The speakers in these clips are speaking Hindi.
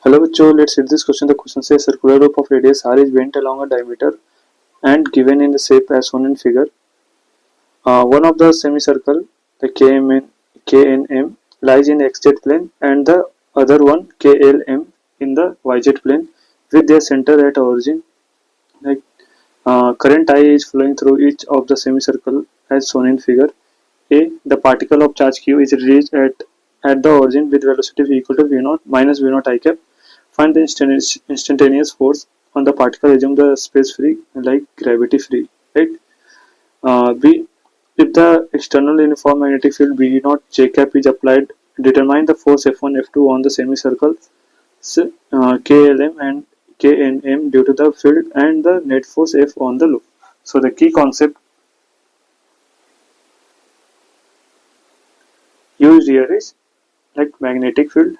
Hello बच्चों, let's read this question. The question says circular rope of radius r is bent along a diameter and given in the shape as shown in figure. One of the semicircle, the KNM, lies in xz plane and the other one KLM in the yz plane with their center at origin. Like current I is flowing through each of the semicircle as shown in figure. A. The particle of charge q is released at the origin with velocity v equal to v naught minus v naught I cap. Find the instantaneous force on the particle. Assume the space free, like gravity free, right? B. If the external uniform magnetic field B naught J cap is applied, determine the force F1 F2 on the semicircle KLM and KNM due to the field and the net force F on the loop. So the key concept used here is like magnetic field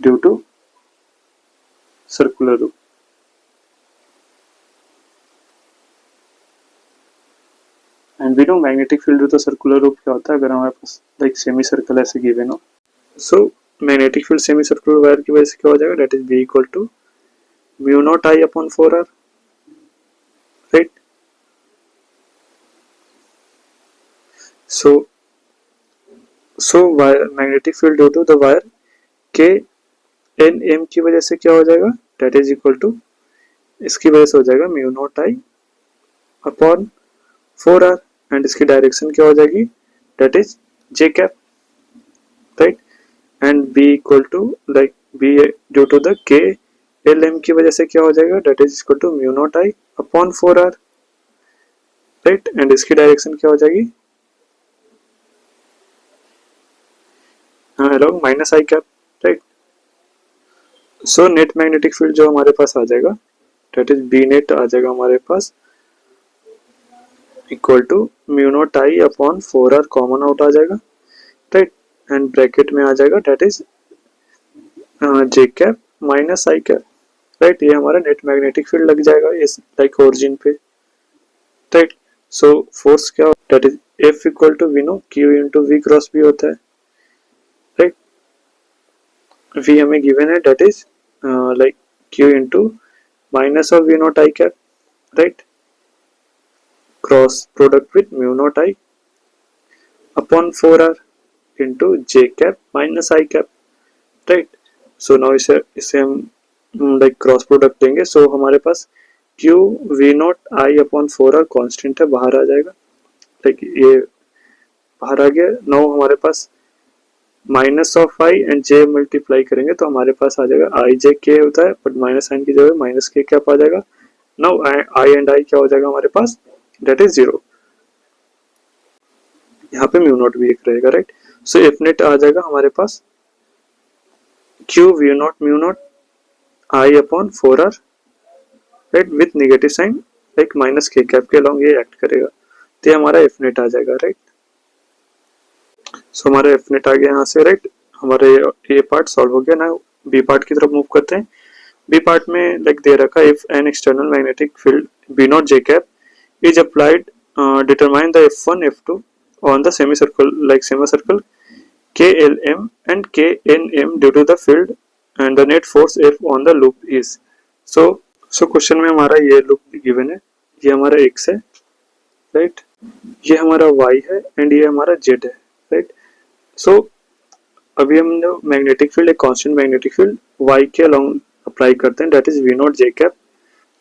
due to circular loop. And we know magnetic field due to circular loop क्या होता है अगर हमारे पास like सेमी सर्कल ऐसे गिवन हो. So magnetic field semi circular wire की वजह से क्या हो जाएगा, that is B equal to mu naught I upon 4R, right? So wire magnetic field due to the wire K N M की वजह से क्या हो जाएगा, that is equal to इसकी वजह से हो जाएगा mu naught I upon 4R and इसकी डायरेक्शन क्या हो जाएगी, that is J cap, right? And B equal to like B due to the K L M की वजह से क्या हो जाएगा, that is equal to mu naught I upon 4R, right? And इसकी डायरेक्शन क्या हो जाएगी, along minus I cap, right? So net magnetic field जो हमारे पास आ जाएगा, that is B net आ जाएगा हमारे पास equal to mu not I upon 4R common out आ जाएगा, राइट? एंड ब्रैकेट में आ जाएगा that is J cap minus I cap, right? ये हमारा नेट मैग्नेटिक फील्ड लग जाएगा इस लाइक ओरिजिन पे, राइट? सो फोर्स क्या, that is F equal to we know Q into V cross B होता है, राइट? V हमें गिवन है, that is like Q into minus of V naught I cap, right? Cross product with mu naught I upon 4R into J cap minus I cap, right? So now इसे हम लाइक क्रॉस प्रोडक्ट लेंगे. सो हमारे पास Q V naught I upon 4R constant है, बाहर आ जाएगा, लाइक ये बाहर आ गया. नाउ हमारे पास minus of I and J multiply करेंगे तो हमारे पास आ जाएगा I J K होता है, बट माइनस साइन की जगह माइनस K कैप आ जाएगा. नाउ I एंड I क्या हो जाएगा हमारे पास, that is 0. यहाँ पे म्यू नॉट भी एक रहेगा, राइट? सो एफ नेट आ जाएगा हमारे पास Q V naught mu naught I upon 4R, right? With negative sign like minus K cap के अलॉन्ग ये एक्ट करेगा, तो ये हमारा एफ नेट आ जाएगा, राइट? सो हमारा एफ नेट आ गया यहाँ से, राइट? हमारा ये पार्ट सॉल्व हो गया. ना बी पार्ट की तरफ मूव करते हैं. बी पार्ट में लाइक दे रखा है, if an external magnetic field B not J cap is applied, determine the F1 F2 on the semicircle KLM and KNM due to the field and the net force F on the loop is. so question में हमारा ये लूप गिवन है, ये हमारा X है, राइट? ये हमारा Y है एंड ये हमारा Z है, राइट? सो अभी हम जो मैग्नेटिक फील्ड, एक कांस्टेंट मैग्नेटिक फील्ड Y के अलोंग अप्लाई करते हैं, that is V not J cap.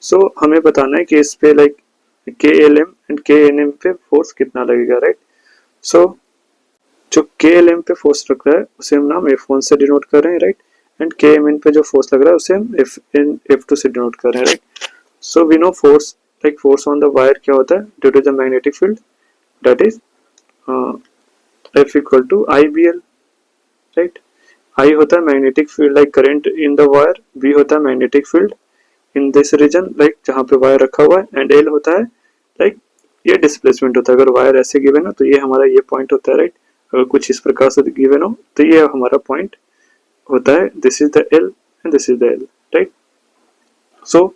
सो हमें बताना है कि इस पे लाइक KLM एंड KNM पे फोर्स कितना लगेगा, राइट? सो जो KLM पे फोर्स लग रहा है उसे हम नाम F1 से डिनोट कर रहे हैं, राइट? एंड KMN पे जो फोर्स लग रहा है उसे हम F2 से डिनोट कर रहे हैं, right? So we know force like force on the wire क्या होता है due to the magnetic field, that is F equal to IBL, right? I होता है magnetic field like current in the wire, B होता है magnetic field in this region like जहाँ पे वायर रखा हुआ है, एंड L होता है लाइक ये डिस्प्लेसमेंट होता है. अगर वायर ऐसे गिवन हो तो ये हमारा ये पॉइंट होता है, राइट? अगर कुछ इस प्रकार से गिवन हो तो ये हमारा पॉइंट होता है, this is the L and this is the L, right? So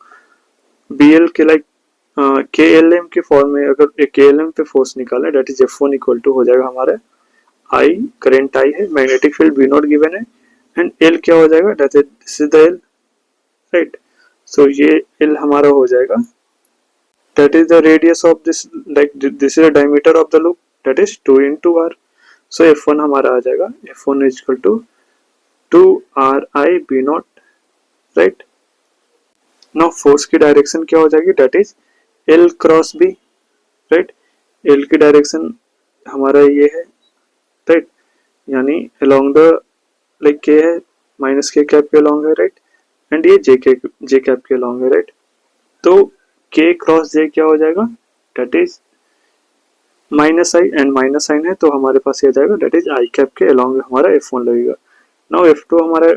BL के लाइक KLM के फॉर्म में अगर KLM पे फोर्स निकालें, that is F1 equal to हो जाएगा हमारा आई करंट आई है, magnetic field B not given है, एंड एल क्या हो जाएगा, that is this is the L, right. So ये एल हमारा हो जाएगा, that is the radius of this, like this is the diameter of the loop, that is 2 into r। So F1 हमारा आ जाएगा, F1 is equal to 2RI B not, right. Now force की डायरेक्शन क्या हो जाएगी, that is L cross B, right. L की डायरेक्शन हमारा ये है, राइट, यानी अलोंग द, लाइक K है माइनस K कैप के अलोंग है, राइट, एंड ये J कैप के अलोंग है, राइट। तो K क्रॉस J क्या हो जाएगा, that is minus I, and minus sign है तो हमारे पास ये आ जाएगा, दैट इज आई कैप के अलोंग हमारा F1 लगेगा। नाउ F2 हमारा,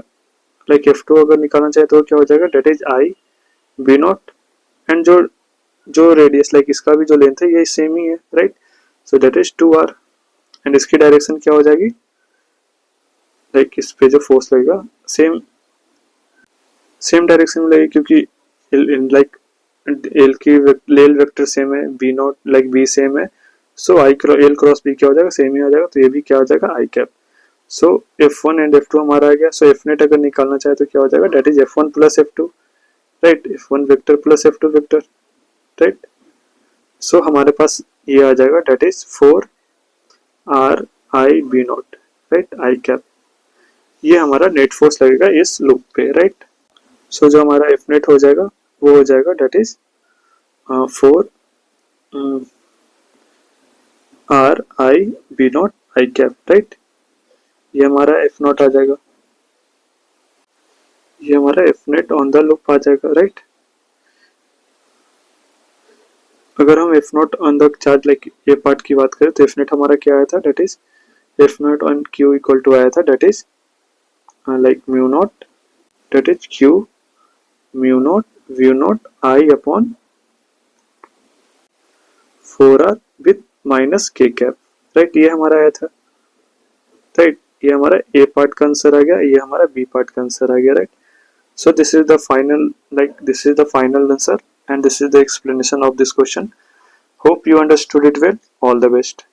लाइक F2 अगर निकालना चाहे तो क्या हो जाएगा, that is I B naught, and जो जो रेडियस, लाइक इसका भी जो लेंथ है ये सेम ही है, right. So that is 2r, and इसकी डायरेक्शन क्या हो जाएगी, लाइक इस पे जो फोर्स लगेगा सेम डायरेक्शन में लगेगी, क्योंकि लाइक एल की लेल वेक्टर सेम है, B naught like B same है, so I L cross B क्या हो जाएगा, सेम ही आ जाएगा, तो ये भी क्या हो जाएगा, आई cap. So F1 and F2 हमारा आ गया। सो F नेट अगर निकालना चाहे तो क्या हो जाएगा, that is F1 plus F2, right, F1 vector plus F2 vector, right. So हमारे पास ये आ जाएगा, that is 4RI B not, right, I cap. ये हमारा नेट फोर्स लगेगा इस लूप पे, राइट। सो जो हमारा F नेट हो जाएगा वो हो जाएगा, that is 4RI B not I cap, right. ये हमारा F नॉट आ जाएगा, ये हमारा F net on the loop आ जाएगा, राइट। अगर हम F not on the charge, like ये पार्ट की बात करें तो F नेट हमारा क्या आया था, that is F not on Q equal to आया था, that is like mu naught, that is Q mu naught V naught I upon 4R with minus K cap, right. ये हमारा आया था, राइट। ये हमारा A पार्ट का आंसर आ गया, ये हमारा B पार्ट का आंसर आ गया, right. So this is the final, like this is the final answer, and this is the explanation of this question. Hope you understood it well. All the best.